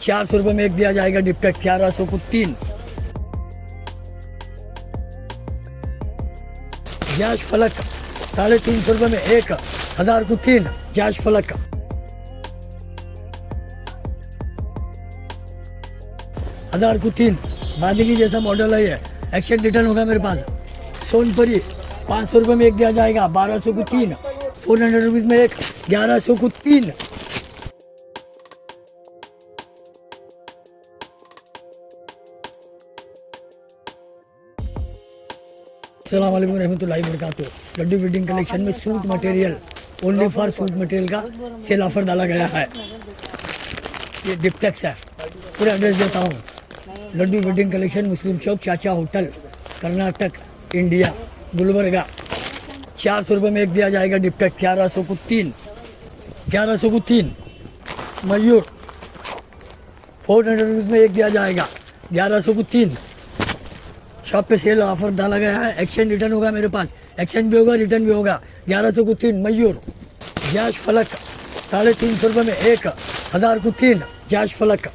400 रुपये में एक दिया जाएगा डिप्टेक्स 1100 को 3। जैश फलक 350 रुपये में 1000 को 3। जैश फलक 1000 को 3। बांधनी जैसा मॉडल है ये, एक्शन रिटर्न होगा मेरे पास। सोनपरी 500 रुपये में एक दिया जाएगा 1200 को 3। 400 रुपीज़ में एक 1100 को 3। अस्सलाम वालेकुम रहमतुल्लाहि व बरकातुहू। लड्डू वेडिंग कलेक्शन में suit material, only for suit material का सेल ऑफर डाला गया है। ये डिप्टेक्स है, पूरा एड्रेस देता हूँ। लड्डू वेडिंग कलेक्शन, मुस्लिम चौक, चाचा होटल, कर्नाटक, इंडिया, गुलबर्गा। 400 रुपये में एक दिया जाएगा डिप्टेक्स 1100 को 3। 1100 को 3। मयूर 400 रुपीज़ में एक दिया जाएगा 1100 को 3। शॉप पे सेल ऑफर डाला गया है। एक्सचेंज रिटर्न होगा मेरे पास, एक्सचेंज भी होगा, रिटर्न भी होगा। 1100 को 3। मयूर जैश फलक 350 रुपये में 1000 को 3। जैश फलक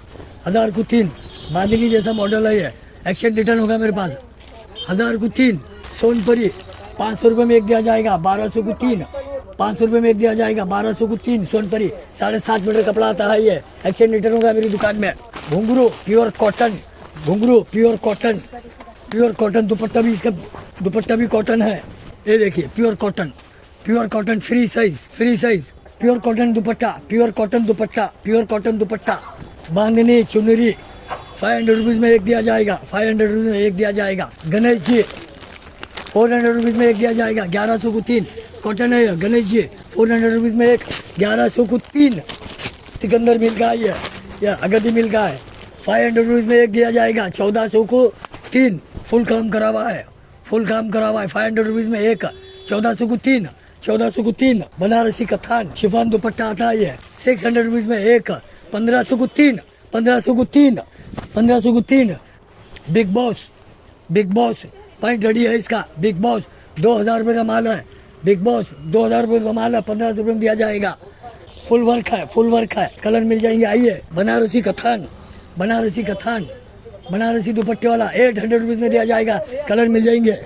1000 को 3। बांधनी जैसा मॉडल है ये, एक्सचेंज रिटर्न होगा मेरे पास। 1000 को 3। सोनपरी 500 रुपये में एक दिया जाएगा 1200 को 3। 500 रुपये में एक दिया जाएगा 1200 को 3। सोनपरी 7.5 मीटर कपड़ा आता है ये, एक्सचेंज रिटर्न होगा मेरी दुकान में। घुंघरू प्योर कॉटन, घुंघरू pure cotton, pure cotton. Dupatta भी, इसका दुपट्टा भी कॉटन है। ये देखिए pure cotton, pure cotton, free size, free size. Pure cotton dupatta, pure cotton dupatta, pure cotton dupatta. बांधनी चुनरी 500 रुपीज़ में एक दिया जाएगा, 500 रुपीज़ में एक दिया जाएगा। गणेश जी 400 रुपीज़ में एक दिया जाएगा 1100 को 3। कॉटन है गणेश जी, 400 रुपीज़ में एक 1100 को 3। सिकंदर मिल का है या अगदी मिल का है। 500 रुपीज़ में एक दिया जाएगा 1400 को 3। फुल काम करा हुआ है, फुल काम करा हुआ है। 500 रुपीज़ में एक 1400 को 3। 1400 को 3। बनारसी कथान शिफॉन दुपट्टा आता है ये, 600 रुपीज़ में एक 1500 को 3। 1500 को 3। 1500 को 3। Big boss, big boss point ready है इसका। बिग बॉस 2000 रुपये का माल है। बिग बॉस 2000 रुपये का माल है, 1500 रुपये में दिया जाएगा। फुल वर्क है, फुल वर्क है, कलर मिल जाएंगे। आइए बनारसी कथान, बनारसी कथान, बनारसी दुपट्टे वाला 800 रुपीज़ में दिया जाएगा, कलर मिल जाएंगे।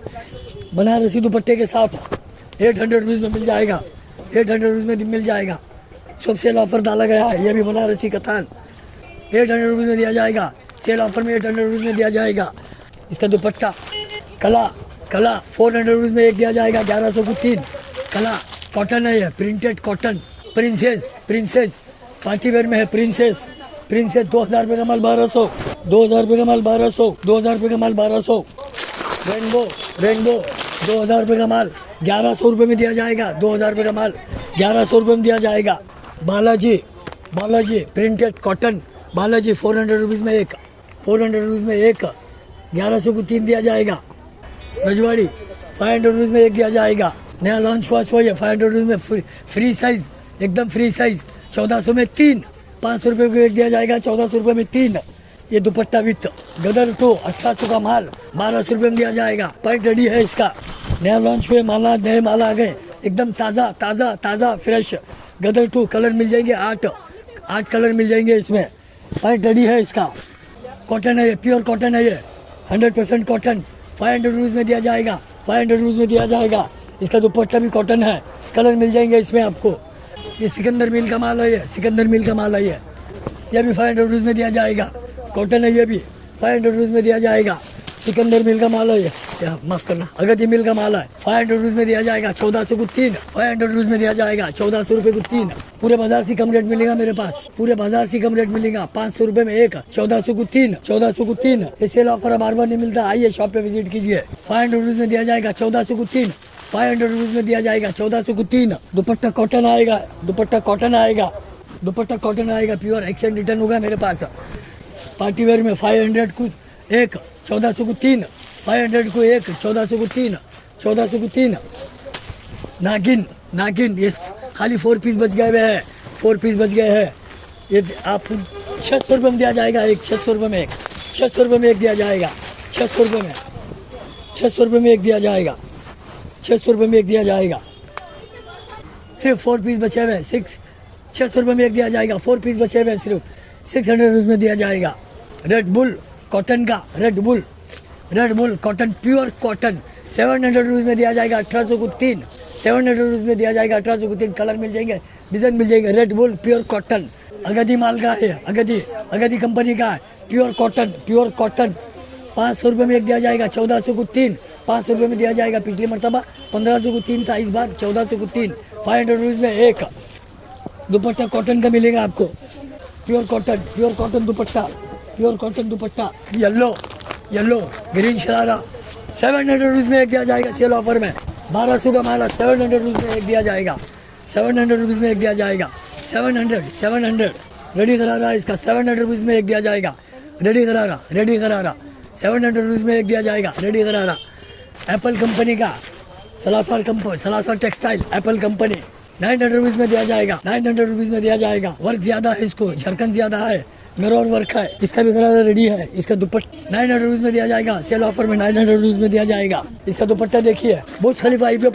बनारसी दुपट्टे के साथ 800 रुपीज़ में मिल जाएगा, 800 रुपीज़ में मिल जाएगा। सब सेल ऑफर डाला गया है। ये भी बनारसी कथान 800 रुपीज़ में दिया जाएगा, सेल ऑफर में 800 रुपीज़ में दिया जाएगा। इसका दुपट्टा कला, कला 400 रुपीज़ में एक दिया जाएगा 1100 को 3। कला कॉटन है ये, printed cotton. Princess, princess party wear में है। प्रिंसेस, प्रिंसेस 2000 रुपये का माल 1200, 2000 रुपये का माल 1200, 2000 रुपये का माल 1200। रेनबो, रेनबो 2000 रुपये का माल 1100 रुपये में दिया जाएगा। 2000 रुपये का माल 1100 रुपये में दिया जाएगा। Balaji, Balaji printed cotton, Balaji 400 rupees में एक, 400 रुपीज़ में एक 1100 को 3 दिया जाएगा। रजवाड़ी 500 रुपीज़ में एक दिया जाएगा। नया लॉन्च हुआ हुआ है। 500 रुपीज़ में फ्री साइज, एकदम फ्री साइज। 1400 में 3। 500 रुपये को एक दिया जाएगा, 1400 रुपये में 3। ये दुपट्टा विथ गदर तो 1800 का माल 1200 रुपये में दिया जाएगा। पॉइंट रेडी है इसका। नया लॉन्च हुए माला, नए माला आ गए, एकदम ताज़ा ताज़ा ताज़ा फ्रेश। गदर टू कलर मिल जाएंगे, 8 कलर मिल जाएंगे इसमें। पॉइंट रेडी है इसका। कॉटन है ये, प्योर कॉटन है ये, 100% कॉटन। 500 रुपीज़ में दिया जाएगा, 500 रुपीज़ में दिया जाएगा। इसका दुपट्टा भी कॉटन है, कलर मिल जाएंगे इसमें आपको। ये सिकंदर मिल का माल है ये, सिकंदर मिल का माल है ये भी 500 रुपीज़ में दिया जाएगा। कॉटन है ये भी, 500 रुपीज़ में दिया जाएगा। सिकंदर मिल का माल है ये, माफ करना, अगदी मिल का माल है। 500 रुपीज़ में दिया जाएगा, 1400 को 3। 500 रुपीज़ में दिया जाएगा, 1400 रुपये को 3। पूरे बाजार से कम रेट मिलेगा मेरे पास, पूरे बाजार से कम रेट मिलेगा। 500 रुपये में एक 1400 को 3। 1400 को 3। ये सेल ऑफर बार बार नहीं मिलता। आइए शॉप पे विजिट कीजिए। 500 रुपीज़ में दिया जाएगा, 1400 को 3। 500 रुपीज़ में दिया जाएगा, 1400 को 3। दुपट्टा कॉटन आएगा, दुपट्टा कॉटन आएगा, दुपट्टा कॉटन आएगा। प्योर एक्सचेंज रिटर्न होगा मेरे पास। पार्टी वेयर में 500 को एक 1400 को 3। 500 को एक 1400 को 3। 1400 को 3। नागिन, नागिन ये खाली 4 पीस बच गए हुए हैं, 4 पीस बच गए हैं। ये आप 600 रुपये में दिया जाएगा एक, 600 रुपये में एक, 600 रुपये में एक दिया जाएगा। 600 रुपये में, 600 रुपये में एक दिया जाएगा, 600 रुपये में एक दिया जाएगा। सिर्फ 4 पीस बचे हुए हैं, 600 रुपये में एक दिया जाएगा। 4 पीस बचे हुए हैं सिर्फ 600 रुपीज़ में दिया जाएगा। रेड बुल कॉटन का, red bull cotton, pure cotton 700 rupees में दिया जाएगा। 1800 को 3, 700 रुपीज़ में दिया जाएगा। 1800 को 3 कलर मिल जाएंगे, डिज़ाइन मिल जाएंगे। रेड बुल प्योर कॉटन, अगदी माल का है, अगदी कंपनी का है, प्योर कॉटन 500 रुपये में एक दिया जाएगा। 1400 को 3, 500 रुपये में दिया जाएगा। पिछली मरतबा 1500 को 3 था, इस बार 1400 को 3, 500 रुपीज़ में एक। दुपट्टा कॉटन का मिलेगा आपको, प्योर कॉटन दुपट्टा, येलो ग्रीन शरारा 700 रुपीज़ में एक दिया जाएगा। सेल ऑफर में 1200 का माल 700 रुपीज़ में एक दिया जाएगा। 700 रुपीज़ में एक दिया जाएगा। 700 रेडी करारा इसका 700 रुपीज़ में एक दिया जाएगा। रेडी करारा 700 रुपीज़ में एक दिया जाएगा। रेडी करारा एप्पल कंपनी का Salasar textile, Apple company 900 rupees में दिया जाएगा। 900 रुपीज़ में दिया जाएगा। वर्क ज़्यादा है, इसको झरकन ज़्यादा है, मिरर वर्क है, इसका भी करारा रेडी है। इसका दुपट्टा 900 रुपीज़ में दिया जाएगा। सेल ऑफर में 900 रुपीज़ में दिया जाएगा। इसका दुपट्टा देखिए, Burj Khalifa IPO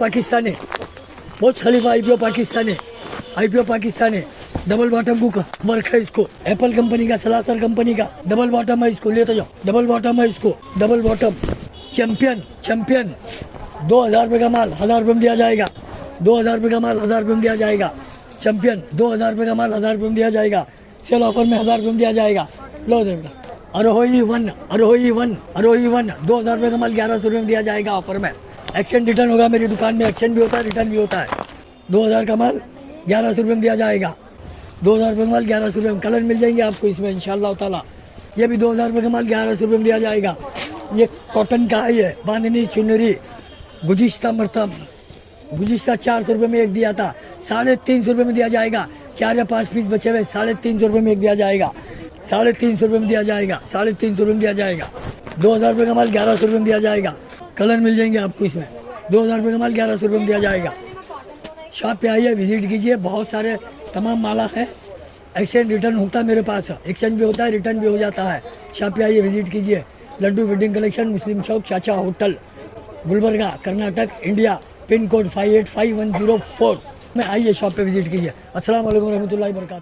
Pakistani double bottom book work है। इसको एप्पल कंपनी का, सलासर कंपनी का डबल बॉटम है। इसको लेते जाओ, डबल बॉटम है इसको, डबल बॉटम चैंपियन 2000 रुपये का माल 1000 रुपये में दिया जाएगा। 2000 रुपये का माल 1000 रुपये में दिया जाएगा। चैंपियन 2000 रुपये का माल 1000 रुपये में दिया जाएगा। सेल ऑफर में 1000 रुपये में दिया जाएगा। लो बेटा, अरोही वन 2000 रुपये का माल 1100 रुपये में दिया जाएगा ऑफर में। एक्सचेंज रिटर्न होगा, मेरी दुकान में एक्सचेंज भी होता है, रिटर्न भी होता है। 2000 का माल 1100 रुपये में दिया जाएगा। 2000 रुपये का माल 1100 रुपये में कलर मिल जाएंगे आपको इसमें इंशाअल्लाह ताला। ये भी 2000 रुपये का माल 1100 रुपये में दिया जाएगा। ये कॉटन का है, ये बांधनी चुनरी गुजिश्ता 400 रुपये में एक दिया था, 350 रुपये में दिया जाएगा। 4 या 5 पीस बचे हुए 350 रुपये में एक दिया जाएगा। 350 रुपये में दिया जाएगा। 350 रुपये में दिया जाएगा। 2000 रुपये का माल 1100 रुपये में दिया जाएगा। कलर मिल जाएंगे आपको इसमें। 2000 रुपये का माल 1100 रुपये में दिया जाएगा। शॉप पे आइए, विजिट कीजिए, बहुत सारे तमाम माला है। एक्सचेंज रिटर्न होता है मेरे पास, एक्सचेंज भी होता है, रिटर्न भी हो जाता है। शॉप पे आइए, विजिट कीजिए। लड्डू वेडिंग कलेक्शन, मुस्लिम चौक, चाचा hotel, Gulbarga, Karnataka, India, pin code 585104 में आइए, शॉप पे विजिट कीजिए। अस्सलाम वालेकुम रहमतुल्लाहि व बरकातहू।